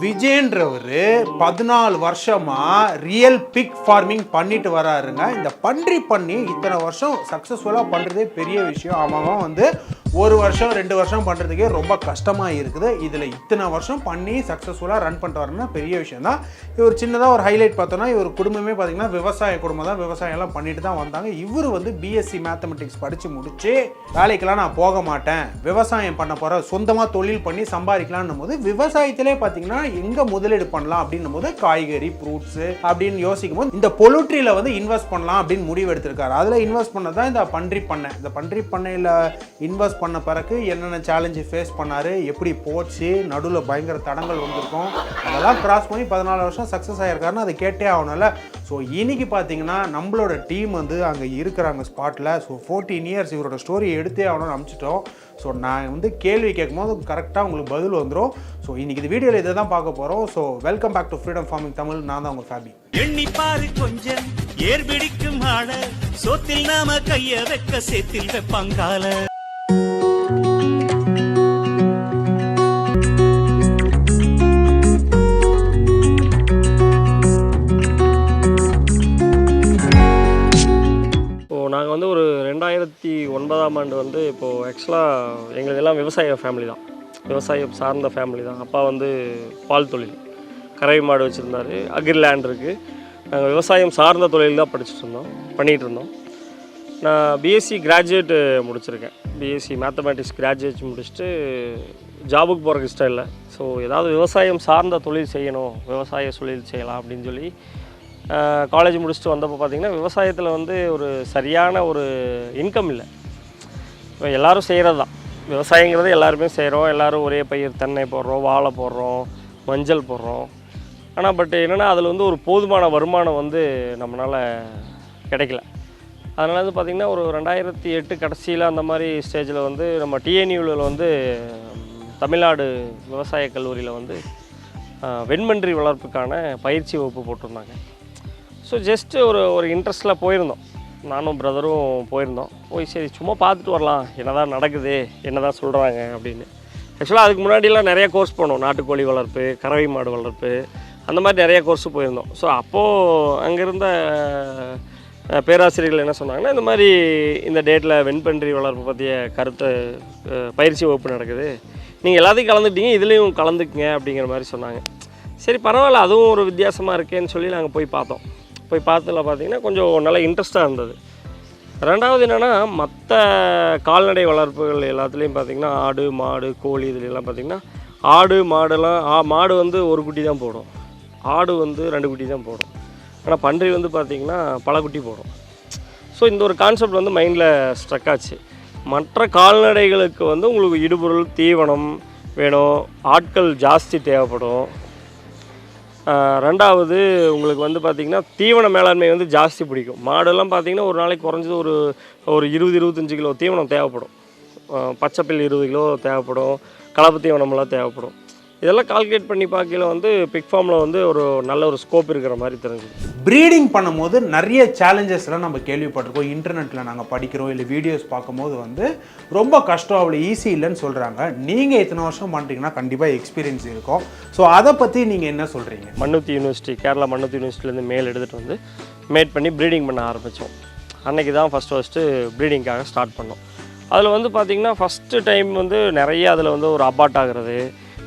விஜயன்றவர் 14 வருஷமா real big farming பண்ணிட்டு வராருங்க. இந்த பன்றி பண்ணி இத்தனை வருஷம் சக்ஸஸ்ஃபுல்லாக பண்ணுறதே பெரிய விஷயம். அவன் வந்து 1 வருஷம் 2 வருஷம் பண்ணுறதுக்கே ரொம்ப கஷ்டமாக இருக்குது. இதில் இத்தனை வருஷம் பண்ணி சக்ஸஸ்ஃபுல்லாக ரன் பண்ணிட்டு வரணும்னா பெரிய விஷயம் தான். இவர் சின்னதாக ஒரு ஹைலைட் பார்த்தோன்னா, இவர் குடும்பமே பார்த்தீங்கன்னா விவசாய குடும்பம் தான். விவசாயம்லாம் பண்ணிட்டு தான் வந்தாங்க. இவர் வந்து பிஎஸ்சி மேத்தமெட்டிக்ஸ் படித்து முடிச்சு வேலைக்கெல்லாம் நான் போக மாட்டேன், விவசாயம் பண்ண போகிறேன், சொந்தமாக தொழில் பண்ணி சம்பாதிக்கலான்னும் போது விவசாயத்திலே பார்த்தீங்கன்னா எங்கே முதலீடு பண்ணலாம் அப்படின்னும் போது காய்கறி ஃப்ரூட்ஸு அப்படின்னு யோசிக்கும் போது இந்த பொலுட்ரியில் வந்து இன்வெஸ்ட் பண்ணலாம் அப்படின்னு முடிவு எடுத்திருக்காரு. அதில் இன்வெஸ்ட் பண்ண தான் இந்த பன்றி பண்ணை. இந்த பன்றி பண்ணையில் இன்வெஸ்ட் பண்ண பிறகு என்னென்ன சேலஞ்சு ஃபேஸ் பண்ணார், எப்படி போச்சு, நடுவில் பயங்கர தடங்கள் வந்திருக்கும், அதெல்லாம் கிராஸ் பண்ணி 14 வருஷம் சக்ஸஸ் ஆகிருக்காருன்னு அதை கேட்டே ஆகணும்ல. ஸோ இன்னைக்கு பார்த்தீங்கன்னா நம்மளோட டீம் வந்து அங்கே இருக்கிறாங்க ஸ்பாட்டில். ஸோ 14 இயர்ஸ் இவரோட ஸ்டோரியை எடுத்தே ஆகணும்னு அனுப்பிச்சிட்டோம். ஸோ நான் வந்து கேள்வி கேட்கும்போது கரெக்டாக உங்களுக்கு பதில் வந்துடும். ஸோ இன்னைக்கு இந்த வீடியோவில் இதை தான் பார்க்க போகிறோம். So welcome back to freedom farming Tamil. நான் தான் உங்கள் ஃபேபி. எண்ணி பாரு கொஞ்சம் ஏர்பிடிக்கும் ஆள, சோத்தில் நாம கைய வைக்க சேத்தில் வைப்பாங்கால. நாங்கள் வந்து ஒரு 2009ஆம் ஆண்டு வந்து இப்போது ஆக்சுவலாக எங்களுக்கு எல்லாம் விவசாய ஃபேமிலி தான், விவசாயம் சார்ந்த ஃபேமிலி தான். அப்பா வந்து பால் தொழில், கறவை மாடு வச்சுருந்தார், அக்ரி லேண்ட் இருக்குது. நாங்கள் விவசாயம் சார்ந்த தொழில் தான் பண்ணிகிட்டு இருந்தோம். நான் பிஎஸ்சி கிராஜுவேட்டு முடிச்சிருக்கேன். பிஎஸ்சி மேத்தமேட்டிக்ஸ் கிராஜுவேட் முடிச்சுட்டு ஜாபுக்கு போகிறதுக்கு இஷ்டம் இல்லை. ஸோ ஏதாவது விவசாயம் சார்ந்த தொழில் செய்யணும், விவசாய தொழில் செய்யலாம் அப்படின்னு சொல்லி காலேஜ் முடிச்சுட்டு வந்தப்போ பார்த்திங்கன்னா விவசாயத்தில் வந்து ஒரு சரியான ஒரு இன்கம் இல்லை. இப்போ எல்லோரும் செய்கிறது தான் விவசாயங்கிறது, எல்லாருமே செய்கிறோம். எல்லோரும் ஒரே பயிர், தென்னை போடுறோம், வாழை போடுறோம், மஞ்சள் போடுறோம். ஆனால் பட் என்னென்னா அதில் வந்து ஒரு போதுமான வருமானம் வந்து நம்மளால் கிடைக்கல. அதனால் வந்து பார்த்திங்கன்னா ஒரு 2008 கடைசியில் அந்த மாதிரி ஸ்டேஜில் வந்து நம்ம டிஎன்யூவில் வந்து தமிழ்நாடு விவசாய கல்லூரியில் வந்து வெண்மன்றி வளர்ப்புக்கான பயிற்சி வகுப்பு போட்டிருந்தாங்க. ஸோ ஜஸ்ட்டு ஒரு இன்ட்ரெஸ்ட்டில் போயிருந்தோம், நானும் பிரதரும் போயிருந்தோம். போய் சரி சும்மா பார்த்துட்டு வரலாம், என்ன தான் நடக்குது, என்ன தான் சொல்கிறாங்க அப்படின்னு. ஆக்சுவலாக அதுக்கு முன்னாடியெல்லாம் நிறைய கோர்ஸ் போனோம், நாட்டுக்கோழி வளர்ப்பு, கறவை மாடு வளர்ப்பு, அந்த மாதிரி நிறைய கோர்ஸு போயிருந்தோம். ஸோ அப்போது அங்கே இருந்த பேராசிரியர்கள் என்ன சொன்னாங்கன்னா, இந்த மாதிரி இந்த டேட்டில் வெண்பன்றி வளர்ப்பு பற்றிய பயிற்சி வகுப்பு நடக்குது, நீங்கள் எல்லாத்தையும் கலந்துட்டீங்க, இதுலேயும் கலந்துக்குங்க அப்படிங்கிற மாதிரி சொன்னாங்க. சரி பரவாயில்ல, அதுவும் ஒரு வித்தியாசமாக இருக்கேன்னு சொல்லி நாங்கள் போய் பார்த்தோம். போய் பார்த்ததில் பார்த்திங்கன்னா கொஞ்சம் நல்ல இன்ட்ரெஸ்ட்டாக இருந்தது. ரெண்டாவது என்னென்னா, மற்ற கால்நடை வளர்ப்புகள் எல்லாத்துலேயும் பார்த்திங்கன்னா ஆடு, மாடு, கோழி இதுலாம் பார்த்திங்கன்னா ஆடு மாடு வந்து ஒரு குட்டி தான் போடும், ஆடு வந்து 2 குட்டி தான் போடும். ஆனால் பன்றி வந்து பார்த்திங்கன்னா பல குட்டி போடும். ஸோ இந்த ஒரு கான்செப்ட் வந்து மைண்டில் ஸ்ட்ரக் ஆச்சு. மற்ற கால்நடைகளுக்கு வந்து உங்களுக்கு இடுபொருள் தீவனம் வேணும், ஆட்கள் ஜாஸ்தி தேவைப்படும். ரெண்டாவது உங்களுக்கு வந்து பார்த்திங்கன்னா தீவன மேலாண்மை வந்து ஜாஸ்தி பிடிக்கும். மாடெல்லாம் பார்த்திங்கன்னா ஒரு நாளைக்கு குறைஞ்சது ஒரு 20-25 கிலோ தீவனம் தேவைப்படும். பச்சைப்பில் 20 கிலோ தேவைப்படும், கலப்பு தீவனமெல்லாம் தேவைப்படும். இதெல்லாம் கால்குலேட் பண்ணி பார்க்கல வந்து பிக் ஃபார்மில் வந்து ஒரு நல்ல ஒரு ஸ்கோப் இருக்கிற மாதிரி தெரிஞ்சுது. ப்ரீடிங் பண்ணும்போது நிறைய சேலஞ்சஸ்லாம் நம்ம கேள்விப்பட்டிருக்கோம். இன்டர்நெட்டில் நாங்கள் படிக்கிறோம், இல்லை வீடியோஸ் பார்க்கும்போது வந்து ரொம்ப கஷ்டம், அவ்வளோ ஈஸி இல்லைன்னு சொல்கிறாங்க. நீங்கள் இத்தனை வருஷம் பண்ணுறீங்கன்னா கண்டிப்பாக எக்ஸ்பீரியன்ஸ் இருக்கும். ஸோ அதை பற்றி நீங்கள் என்ன சொல்கிறீங்க? மன்னுத்தி யூனிவர்சிட்டி, கேரளா மன்னுத்தி யூனிவர்சிட்டிலேருந்து மேல் எடுத்துகிட்டு வந்து மேட் பண்ணி ப்ரீடிங் பண்ண ஆரம்பித்தோம். அன்றைக்கி தான் ஃபஸ்ட்டு ப்ரீடிங்காக ஸ்டார்ட் பண்ணோம். அதில் வந்து பார்த்திங்கன்னா ஃபஸ்ட்டு டைம் வந்து நிறைய அதில் வந்து ஒரு அபார்ட் ஆகிறது,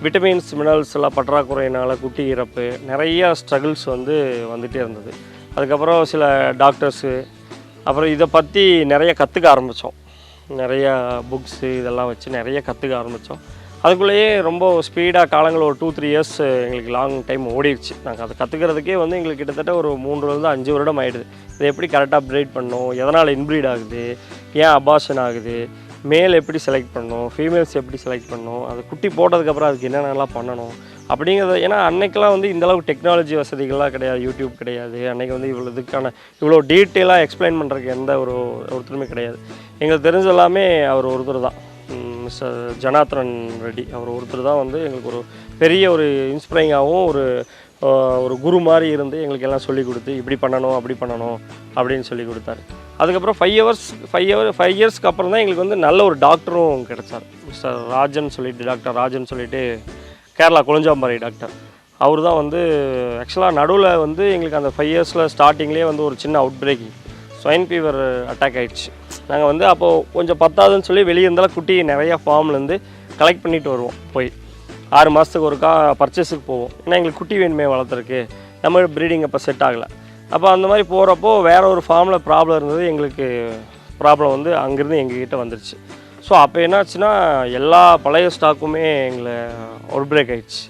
விட்டமின்ஸ் மினரல்ஸ் எல்லாம் பற்றாக்குறையினால் குட்டி இறப்பு, நிறையா ஸ்ட்ரகிள்ஸ் வந்து வந்துகிட்டே இருந்தது. அதுக்கப்புறம் சில டாக்டர்ஸு அப்புறம் இதை பற்றி நிறைய கற்றுக்க ஆரம்பித்தோம். நிறையா புக்ஸு இதெல்லாம் வச்சு நிறைய கற்றுக்க ஆரம்பித்தோம். அதுக்குள்ளேயே ரொம்ப ஸ்பீடாக காலங்கள் ஒரு 2-3 இயர்ஸ் எங்களுக்கு லாங் டைம் ஓடிடுச்சு. நாங்கள் அதை கற்றுக்கிறதுக்கே வந்து எங்களுக்கு கிட்டத்தட்ட ஒரு 3-5 வருடம் ஆகிடுது. இதை எப்படி கரெக்டாக ப்ரீட் பண்ணணும், எதனால் இன்ப்ரீட் ஆகுது, ஏன் அபார்ஷன் ஆகுது, மேல் எப்படி செலக்ட் பண்ணணும், ஃபீமேல்ஸ் எப்படி செலக்ட் பண்ணணும், அது குட்டி போட்டதுக்கப்புறம் அதுக்கு என்னென்னலாம் பண்ணணும் அப்படிங்கிறது. ஏன்னா அன்றைக்கெலாம் வந்து இந்தளவுக்கு டெக்னாலஜி வசதிகள்லாம் கிடையாது, யூடியூப் கிடையாது. அன்றைக்கி வந்து இவ்வளோ டீட்டெயிலாக எக்ஸ்பிளைன் பண்ணுறதுக்கு எந்த ஒருத்தருமே கிடையாது. எங்களுக்கு தெரிஞ்ச எல்லாமே அவர் ஒருத்தர் தான், மிஸ்டர் ஜனார்தன் ரெட்டி. அவர் ஒருத்தர் தான் வந்து எங்களுக்கு ஒரு பெரிய ஒரு இன்ஸ்பைரிங்காகவும் ஒரு குரு மாதிரி இருந்து எங்களுக்கு எல்லாம் சொல்லிக் கொடுத்து இப்படி பண்ணணும் அப்படி பண்ணணும் அப்படின்னு சொல்லி கொடுத்தாரு. அதுக்கப்புறம் 5 இயர்ஸ்க்கு அப்புறம் தான் எங்களுக்கு வந்து நல்ல ஒரு டாக்டரும் கிடச்சார். டாக்டர் ராஜன் சொல்லிட்டு கேரளா கொளஞ்சாம்பாறை டாக்டர். அவர் தான் வந்து ஆக்சுவலாக நடுவில் வந்து எங்களுக்கு அந்த 5 இயர்ஸில் ஸ்டார்டிங்லேயே வந்து ஒரு சின்ன out breaking swine fever attack ஆகிடுச்சு. நாங்கள் வந்து அப்போது கொஞ்சம் பத்தாதுன்னு சொல்லி வெளியே இருந்தாலும் குட்டி நிறையா ஃபார்ம்லேருந்து கலெக்ட் பண்ணிட்டு வருவோம். போய் 6 மாதத்துக்கு ஒருக்கா பர்ச்சேஸுக்கு போவோம். ஏன்னா எங்களுக்கு குட்டி வேணுமே வளர்த்துருக்கு, நம்ம ப்ரீடிங் அப்போ செட் ஆகலை. அப்போ அந்த மாதிரி போகிறப்போ வேறு ஒரு ஃபார்மில் ப்ராப்ளம் இருந்தது. எங்களுக்கு ப்ராப்ளம் வந்து அங்கேருந்து எங்ககிட்ட வந்துடுச்சு. ஸோ அப்போ என்னாச்சுன்னா எல்லா பழைய ஸ்டாக்குமே எங்களை அவுட் பிரேக் ஆகிடுச்சு.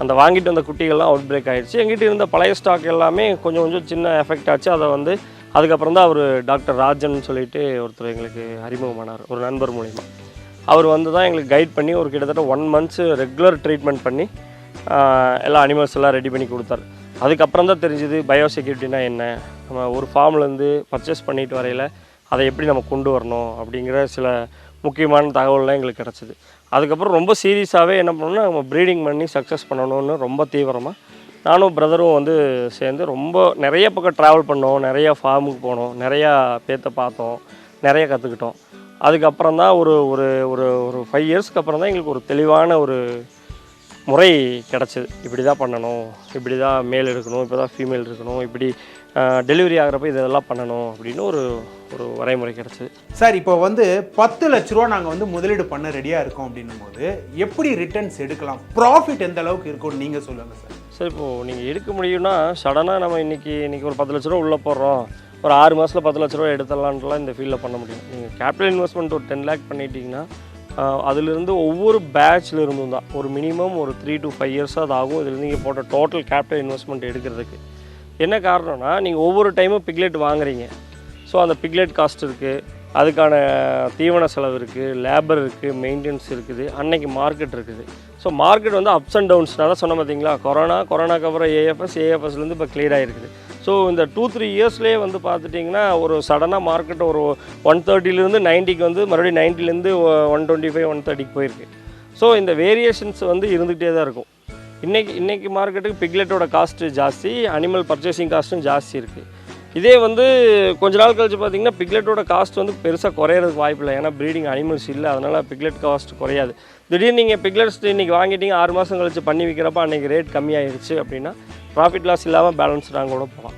அந்த வாங்கிட்டு வந்த குட்டிகள்லாம் அவுட் பிரேக் ஆகிடுச்சு. எங்கிட்ட இருந்த பழைய ஸ்டாக் எல்லாமே கொஞ்சம் கொஞ்சம் சின்ன எஃபெக்ட் ஆச்சு. அதை வந்து அதுக்கப்புறம் தான் அவர் டாக்டர் ராஜன் சொல்லிட்டு ஒருத்தர் எங்களுக்கு அறிமுகமானார், ஒரு நண்பர் மூலிமா. அவர் வந்து தான் எங்களுக்கு கைட் பண்ணி ஒரு கிட்டத்தட்ட 1 months ரெகுலர் ட்ரீட்மெண்ட் பண்ணி எல்லா அனிமல்ஸ் எல்லாம் ரெடி பண்ணி கொடுத்தாரு. அதுக்கப்புறம் தான் தெரிஞ்சுது பயோசெக்யூரிட்டினா என்ன, நம்ம ஒரு ஃபார்ம்லேருந்து பர்ச்சேஸ் பண்ணிட்டு வரையில் அதை எப்படி நம்ம கொண்டு வரணும் அப்படிங்கிற சில முக்கியமான தகவல்லாம் எங்களுக்கு கிடச்சிது. அதுக்கப்புறம் ரொம்ப சீரியஸாகவே என்ன பண்ணணும்னா நம்ம ப்ரீடிங் பண்ணி சக்ஸஸ் பண்ணணும்னு ரொம்ப தீவிரமாக நானும் பிரதரும் வந்து சேர்ந்து ரொம்ப நிறைய பக்கம் ட்ராவல் பண்ணோம், நிறையா ஃபார்முக்கு போனோம், நிறையா பேர்த்த பார்த்தோம், நிறைய கற்றுக்கிட்டோம். அதுக்கப்புறம் தான் ஒரு ஒரு ஒரு ஒரு 5 இயர்ஸ்க்கு அப்புறம் தான் எங்களுக்கு ஒரு தெளிவான ஒரு முறை கிடச்சிது. இப்படி தான் பண்ணணும், இப்படி தான் மேல் இருக்கணும், இப்போ தான் ஃபீமேல் இருக்கணும், இப்படி டெலிவரி ஆகிறப்ப இதெல்லாம் பண்ணணும் அப்படின்னு ஒரு ஒரு வரைமுறை கிடச்சிது. சார் இப்போ வந்து 10 லட்ச ரூபா நாங்கள் வந்து முதலீடு பண்ண ரெடியாக இருக்கோம் அப்படின்னும் போது எப்படி ரிட்டர்ன்ஸ் எடுக்கலாம், ப்ராஃபிட் எந்த அளவுக்கு இருக்கும்னு நீங்கள் சொல்லுங்கள் சார். சார் இப்போது நீங்கள் எடுக்க முடியும்னா சடனாக நம்ம இன்றைக்கி ஒரு 10 லட்ச ரூபா உள்ளே போடுறோம், ஒரு 6 மாதத்தில் 10 லட்ச ரூபா எடுத்துடலான்ட்டுலாம் இந்த ஃபீல்டில் பண்ண முடியும். நீங்கள் கேபிட்டல் இன்வெஸ்ட்மெண்ட் ஒரு 10 lakh பண்ணிட்டீங்கன்னா அதிலிருந்து ஒவ்வொரு பேட்சில் இருந்தும் தான் ஒரு மினிமம் ஒரு 3 to 5 years அது ஆகும். இதில் நீங்கள் போட்ட டோட்டல் கேபிட்டல் இன்வெஸ்ட்மெண்ட் எடுக்கிறதுக்கு என்ன காரணம்னா நீங்கள் ஒவ்வொரு டைமும் பிக்லெட் வாங்குறீங்க. ஸோ அந்த பிக்லெட் காஸ்ட் இருக்குது, அதுக்கான தீவன செலவு இருக்குது, லேபர் இருக்குது, மெயின்டெனன்ஸ் இருக்குது, அன்னைக்கு மார்க்கெட் இருக்குது. ஸோ மார்க்கெட் வந்து அப்ஸ் அண்ட் டவுன்ஸ்னால சொன்ன பார்த்தீங்களா, கொரோனாக்கு அப்புறம் ஏஎஃப்எஸ்லேருந்து இப்போ கிளியர் ஆகிருக்குது. ஸோ இந்த 2-3 இயர்ஸ்லேயே வந்து பார்த்துட்டிங்கன்னா ஒரு சடனாக மார்க்கெட் ஒரு 130லேருந்து 90க்கு வந்து மறுபடியும் 90லேருந்து 125 130க்கு போயிருக்கு. ஸோ இந்த வேரியேஷன்ஸ் வந்து இருந்துகிட்டே தான் இருக்கும். இன்றைக்கி மார்க்கெட்டுக்கு பிக்லெட்டோட காஸ்ட்டு ஜாஸ்தி, அனிமல் பர்ச்சேசிங் காஸ்ட்டும் ஜாஸ்தி இருக்குது. இதே வந்து கொஞ்ச நாள் கழிச்சு பார்த்திங்கன்னா பிக்லெட்டோட காஸ்ட் வந்து பெருசாக குறையிறதுக்கு வாய்ப்பு இல்லை. ஏன்னா ப்ரீடிங் அனிமல்ஸ் இல்லை, அதனால் பிக்லெட் காஸ்ட் குறையாது. திடீர்னு நீங்கள் பிக்லெட்ஸ் இன்றைக்கி வாங்கிட்டீங்க, 6 மாதம் கழிச்சு பண்ணி விற்கிறப்ப அன்றைக்கி ரேட் கம்மியாகிடுச்சு அப்படின்னா ப்ராஃபிட் லாஸ் இல்லாமல் பேலன்ஸ்டாக கூட போகலாம்.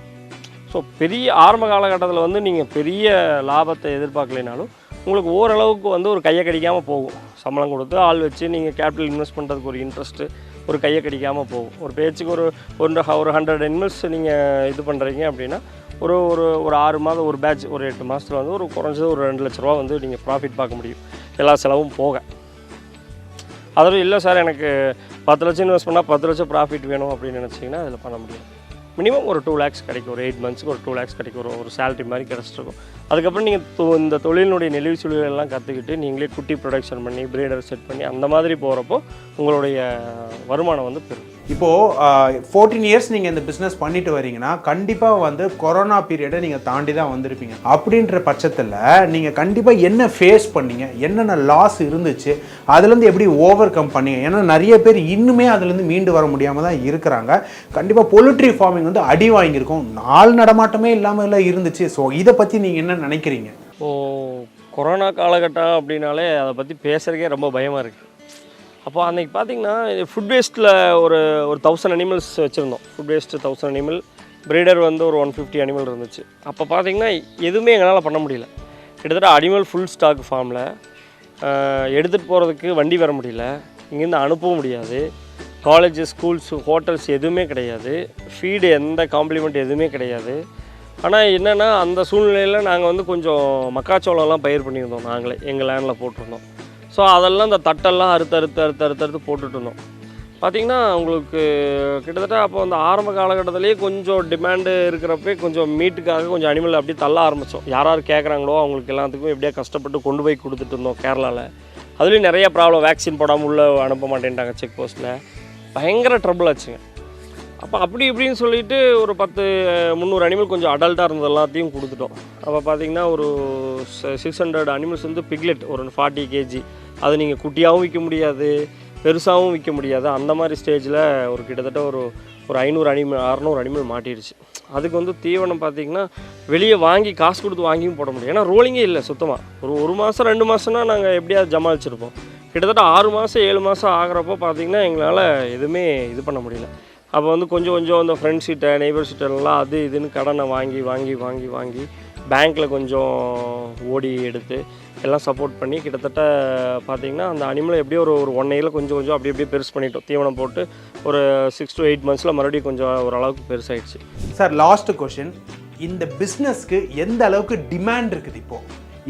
ஸோ பெரிய ஆரம்ப காலகட்டத்தில் வந்து நீங்கள் பெரிய லாபத்தை எதிர்பார்க்கலைனாலும் உங்களுக்கு ஓரளவுக்கு வந்து ஒரு கையை கடிக்காமல் போகும். சம்பளம் கொடுத்து ஆள் வச்சு நீங்கள் கேபிட்டல் இன்வெஸ்ட் பண்ணுறதுக்கு ஒரு இன்ட்ரெஸ்ட்டு ஒரு கையை கடிக்காமல் போகும். ஒரு பேச்சுக்கு ஒரு 100 animals நீங்கள் இது பண்ணுறீங்க அப்படின்னா ஒரு ஒரு ஒரு 6 மாதம் ஒரு பேட்ச் ஒரு 8 மாதத்தில் வந்து ஒரு குறைஞ்சது ஒரு 2 லட்ச ரூபா வந்து நீங்கள் ப்ராஃபிட் பார்க்க முடியும், எல்லா செலவும் போக. அதில் இல்லை சார் எனக்கு 10 லட்சம் இன்வெஸ்ட் பண்ணால் 10 லட்சம் ப்ராஃபிட் வேணும் அப்படின்னு நினச்சிங்கன்னா அதில் பண்ண முடியும். மினிமம் ஒரு 2 lakhs கிடைக்கும், ஒரு 8 months ஒரு 2 lakhs கிடைக்கும், ஒரு சேலரி மாதிரி கிடச்சிருக்கும். அதுக்கப்புறம் நீங்கள் இந்த தொழிலினுடைய நெளிவு சுழிவுகளெல்லாம் கற்றுக்கிட்டு நீங்களே குட்டி ப்ரொடக்ஷன் பண்ணி ப்ரீடர் செட் பண்ணி அந்த மாதிரி போகிறப்போ உங்களுடைய வருமானம் வந்து பெரும். இப்போது 14 years நீங்கள் இந்த பிஸ்னஸ் பண்ணிட்டு வரீங்கன்னா கண்டிப்பாக வந்து கொரோனா பீரியடை நீங்கள் தாண்டி தான் வந்திருப்பீங்க. அப்படின்ற பட்சத்தில் நீங்கள் கண்டிப்பாக என்ன ஃபேஸ் பண்ணீங்க, என்னென்ன லாஸ் இருந்துச்சு, அதுலேருந்து எப்படி ஓவர் கம் பண்ணீங்க? ஏன்னா நிறைய பேர் இன்னுமே அதுலேருந்து மீண்டு வர முடியாமல் தான் இருக்கிறாங்க. கண்டிப்பாக பொலிட்ரி ஃபார்மிங் வந்து அடி வாங்கியிருக்கும், நாள் நடமாட்டமே இல்லாமல் எல்லாம் இருந்துச்சு. ஸோ இதை பற்றி நீங்கள் என்ன நினைக்கிறீங்க? கொரோனா காலகட்டம் அப்படின்னாலே அதை பற்றி பேசுகிறதுக்கே ரொம்ப பயமாக இருக்குது. அப்போ அன்றைக்கி பார்த்திங்கன்னா ஃபுட் வேஸ்ட்டில் ஒரு 1000 animals வச்சுருந்தோம். ஃபுட் வேஸ்ட்டு 1000 animal, ப்ரீடர் வந்து ஒரு 150 animal இருந்துச்சு. அப்போ பார்த்திங்கன்னா எதுவுமே எங்களால் பண்ண முடியல. கிட்டத்தட்ட அனிமல் ஃபுல் ஸ்டாக் ஃபார்மில் எடுத்துகிட்டு போகிறதுக்கு வண்டி வர முடியல, இங்கேருந்து அனுப்பவும் முடியாது, காலேஜஸ் ஸ்கூல்ஸ் ஹோட்டல்ஸ் எதுவுமே கிடையாது, ஃபீடு எந்த காம்ப்ளிமெண்ட் எதுவுமே கிடையாது. ஆனால் என்னென்னா அந்த சூழ்நிலையில் நாங்கள் வந்து கொஞ்சம் மக்காச்சோளம்லாம் பயிர் பண்ணியிருந்தோம், நாங்களே எங்கள் லேண்டில் போட்டிருந்தோம். ஸோ அதெல்லாம் இந்த தட்டெல்லாம் அறுத்து போட்டுட்டு இருந்தோம். பார்த்திங்கன்னா உங்களுக்கு கிட்டத்தட்ட அப்போ அந்த ஆரம்ப காலகட்டத்திலேயே கொஞ்சம் டிமாண்டு இருக்கிறப்பே கொஞ்சம் மீட்டுக்காக கொஞ்சம் அனிமல் அப்படியே தள்ள ஆரம்பித்தோம். யார் கேட்குறாங்களோ அவங்களுக்கு எல்லாத்துக்கும் எப்படியா கஷ்டப்பட்டு கொண்டு போய் கொடுத்துட்டு இருந்தோம் கேரளாவில். அதுலேயும் நிறைய ப்ராப்ளம், வேக்சின் போடாமல் உள்ளே அனுப்ப மாட்டேன்ட்டாங்க செக் போஸ்ட்டில், பயங்கர ட்ரபிள் ஆச்சுங்க. அப்போ அப்படி இப்படின்னு சொல்லிவிட்டு ஒரு 300 animal கொஞ்சம் அடல்ட்டாக இருந்தது எல்லாத்தையும் கொடுத்துட்டோம். அப்போ பார்த்திங்கன்னா ஒரு 600 animals வந்து பிக்லெட் ஒரு 40 kg, அது நீங்கள் குட்டியாகவும் விற்க முடியாது, பெருசாகவும் விற்க முடியாது. அந்த மாதிரி ஸ்டேஜில் ஒரு கிட்டத்தட்ட ஒரு 500 animal மாட்டிடுச்சு. அதுக்கு வந்து தீவனம் பார்த்திங்கன்னா வெளியே வாங்கி காசு கொடுத்து வாங்கியும் போட முடியும், ஏன்னா ரோலிங்கே இல்லை சுத்தமாக. ஒரு மாதம் 2 மாதம்னா நாங்கள் எப்படியாவது ஜமாளிச்சிருப்போம். கிட்டத்தட்ட 6 மாதம் 7 மாதம் ஆகிறப்போ பார்த்திங்கன்னா எங்களால் எதுவுமே இது பண்ண முடியல. அப்போ வந்து கொஞ்சம் கொஞ்சம் அந்த ஃப்ரெண்ட்ஸ்கிட்ட நெய்பர்ஸ்கிட்டலாம் அது இதுன்னு கடனை வாங்கி பேங்க்கில் கொஞ்சம் ஓடி எடுத்து எல்லாம் சப்போர்ட் பண்ணி கிட்டத்தட்ட பார்த்திங்கன்னா அந்த அனிமலை எப்படியும் ஒரு 1 இயரில் கொஞ்சம் அப்படியே பெருசு பண்ணிட்டோம். தீவனம் போட்டு ஒரு 6 to 8 months மறுபடியும் கொஞ்சம் ஓரளவுக்கு பெருசாகிடுச்சு. சார் லாஸ்ட் கொஷின், இந்த பிஸ்னஸ்க்கு எந்த அளவுக்கு டிமாண்ட் இருக்குது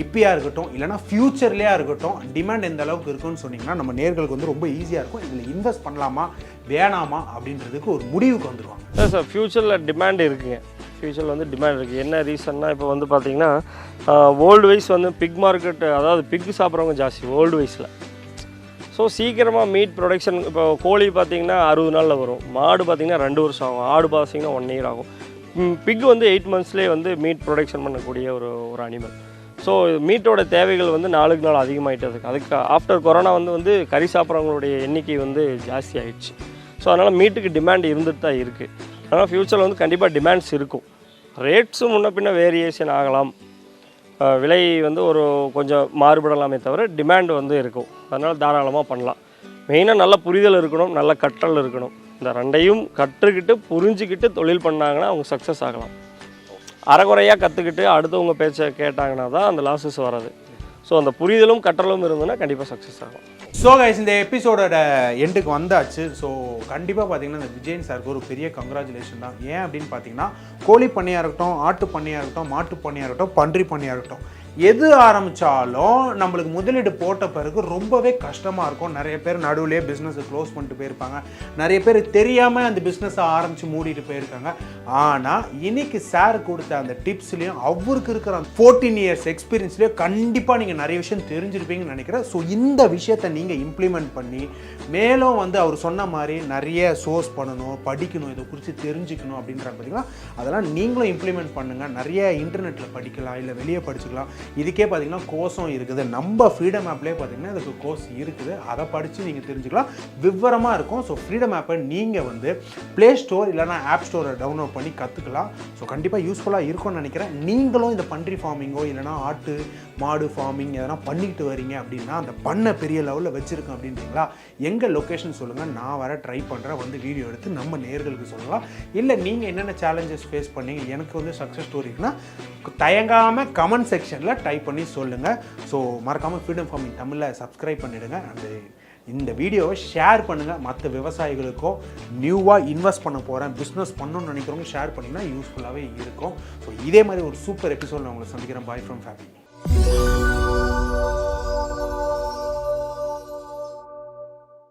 இப்போயா இருக்கட்டும் இல்லைனா ஃப்யூச்சர்லேயா இருக்கட்டும், டிமாண்ட் எந்த அளவுக்கு இருக்குன்னு சொன்னீங்கன்னா நம்ம நேர்களுக்கு வந்து ரொம்ப ஈஸியாக இருக்கும். இதில் இன்வெஸ்ட் பண்ணலாமா வேணாமா அப்படின்றதுக்கு ஒரு முடிவுக்கு வந்துடுவாங்க. சார் ஃப்யூச்சரில் டிமாண்ட் இருக்குங்க. ஃப்யூச்சரில் வந்து டிமாண்ட் இருக்குது. என்ன ரீசன்னா இப்போ வந்து பார்த்திங்கன்னா வேர்ல்டு வைஸ் வந்து பிக் மார்க்கெட், அதாவது பிக் சாப்பிட்றவங்க ஜாஸ்தி வேர்ல்டு வைஸில். ஸோ சீக்கிரமாக மீட் ப்ரொடக்ஷன், இப்போ கோழி பார்த்திங்கன்னா 60 நாளில் வரும், மாடு பார்த்திங்கன்னா 2 வருஷம் ஆகும், ஆடு பார்த்திங்கன்னா 1 year ஆகும். பிக் வந்து 8 monthsலேயே வந்து மீட் ப்ரொடக்ஷன் பண்ணக்கூடிய ஒரு அனிமல். ஸோ மீட்டோட தேவைகள் வந்து நாளுக்கு நாள் அதிகமாகிட்டு இருக்குது. அதுக்கு ஆஃப்டர் கொரோனா வந்து கறி சாப்பிட்றவங்களுடைய எண்ணிக்கை வந்து ஜாஸ்தி ஆகிடுச்சு. ஸோ அதனால் மீட்டுக்கு டிமாண்ட் இருந்துட்டு தான் இருக்குது. அதனால் ஃப்யூச்சரில் வந்து கண்டிப்பாக டிமாண்ட்ஸ் இருக்கும். ரேட்ஸும் முன்ன பின்ன வேரியேஷன் ஆகலாம், விலை வந்து கொஞ்சம் மாறுபடலாமே தவிர டிமாண்ட் வந்து இருக்கும். அதனால் தாராளமாக பண்ணலாம். மெயினாக நல்ல புரிதல் இருக்கணும், நல்ல கற்றல் இருக்கணும். இந்த 2ஐயும் கற்றுக்கிட்டு புரிஞ்சுக்கிட்டு தொழில் பண்ணாங்கன்னா அவங்க சக்ஸஸ் ஆகலாம். அரைகுறையாக கற்றுக்கிட்டு அடுத்தவங்க பேச்சை கேட்டாங்கன்னா தான் அந்த லாஸஸ் வராது. ஸோ அந்த புரிதலும் கற்றலும் இருந்ததுன்னா கண்டிப்பாக சக்ஸஸ் ஆகும். ஸோ கைஸ், இந்த எபிசோடோட எண்டுக்கு வந்தாச்சு. ஸோ கண்டிப்பாக பார்த்தீங்கன்னா இந்த விஜயன் சாருக்கு ஒரு பெரிய கங்க்ராச்சுலேஷன் தான். ஏன் அப்படின்னு பார்த்தீங்கன்னா கோழி பண்ணையாக இருக்கட்டும், ஆட்டு பண்ணையாக இருக்கட்டும், மாட்டு பண்ணையாக இருக்கட்டும், பன்றி பண்ணையாக இருக்கட்டும், எது ஆரம்பித்தாலும் நம்மளுக்கு முதலீடு போட்ட பிறகு ரொம்பவே கஷ்டமாக இருக்கும். நிறைய பேர் நடுவுலேயே பிஸ்னஸை க்ளோஸ் பண்ணிட்டு போயிருப்பாங்க, நிறைய பேர் தெரியாமல் அந்த பிஸ்னஸை ஆரம்பித்து மூடிட்டு போயிருக்காங்க. ஆனால் இன்னைக்கு சார் கொடுத்த அந்த டிப்ஸ்லேயும் அவருக்கு இருக்கிற 14 years எக்ஸ்பீரியன்ஸ்லேயும் கண்டிப்பாக நீங்கள் நிறைய விஷயம் தெரிஞ்சிருப்பீங்கன்னு நினைக்கிறேன். ஸோ இந்த விஷயத்தை நீங்கள் இம்ப்ளிமெண்ட் பண்ணி மேலும் வந்து அவர் சொன்ன மாதிரி நிறைய சோர்ஸ் பண்ணணும், படிக்கணும், இதை குறித்து தெரிஞ்சுக்கணும் அப்படின்றாங்க பார்த்தீங்கன்னா, அதெல்லாம் நீங்களும் இம்ப்ளிமெண்ட் பண்ணுங்கள். நிறைய இன்டர்நெட்டில் படிக்கலாம், இல்லை வெளியே படிச்சுக்கலாம். இதுக்கே பார்த்தீங்கன்னா கோர்ஸும் இருக்குது. நம்ம ஃப்ரீடம் ஆப்லேயே பார்த்தீங்கன்னா இதுக்கு கோர்ஸ் இருக்குது. அதை படித்து நீங்கள் தெரிஞ்சுக்கலாம், விவரமாக இருக்கும். ஸோ ஃப்ரீடம் ஆப்பை நீங்கள் வந்து ப்ளே ஸ்டோர் இல்லைனா ஆப் ஸ்டோரை டவுன்லோட் பண்ணி கற்றுக்கலாம். ஸோ கண்டிப்பாக யூஸ்ஃபுல்லாக இருக்கும்னு நினைக்கிறேன். நீங்களும் இந்த பன்றி ஃபார்மிங்கோ இல்லைனா ஆட்டு மாடு ஃபார்மிங் எதனா பண்ணிக்கிட்டு வரீங்க அப்படின்னா, அந்த பண்ணை பெரிய லெவலில் வச்சுருக்கேன் அப்படின்றீங்களா, எங்கள் லொக்கேஷன் சொல்லுங்கள், நான் வர ட்ரை பண்ணுறேன், வந்து வீடியோ எடுத்து நம்ம நேர்களுக்கு சொல்லலாம். இல்லை நீங்கள் என்னென்ன சேலஞ்சஸ் ஃபேஸ் பண்ணீங்க, எனக்கு வந்து சக்ஸஸ் ஸ்டோரிக்குன்னா தயங்காமல் கமெண்ட் செக்ஷனில் டைப் பண்ணி சொல்லுங்கள். ஸோ மறக்காமல் ஃப்ரீடம் ஃபார்மிங் தமிழில் சப்ஸ்கிரைப் பண்ணிவிடுங்க. அண்டு இந்த வீடியோவை ஷேர் பண்ணுங்கள் மற்ற விவசாயிகளுக்கும். நியூவாக இன்வெஸ்ட் பண்ண போகிறேன், பிஸ்னஸ் பண்ணணும்னு நினைக்கிறவங்க ஷேர் பண்ணிங்கன்னா யூஸ்ஃபுல்லாகவே இருக்கும். ஸோ இதே மாதிரி ஒரு சூப்பர் எபிசோட் நான் உங்களை சந்திக்கிறேன். Bye from ஃபேபி.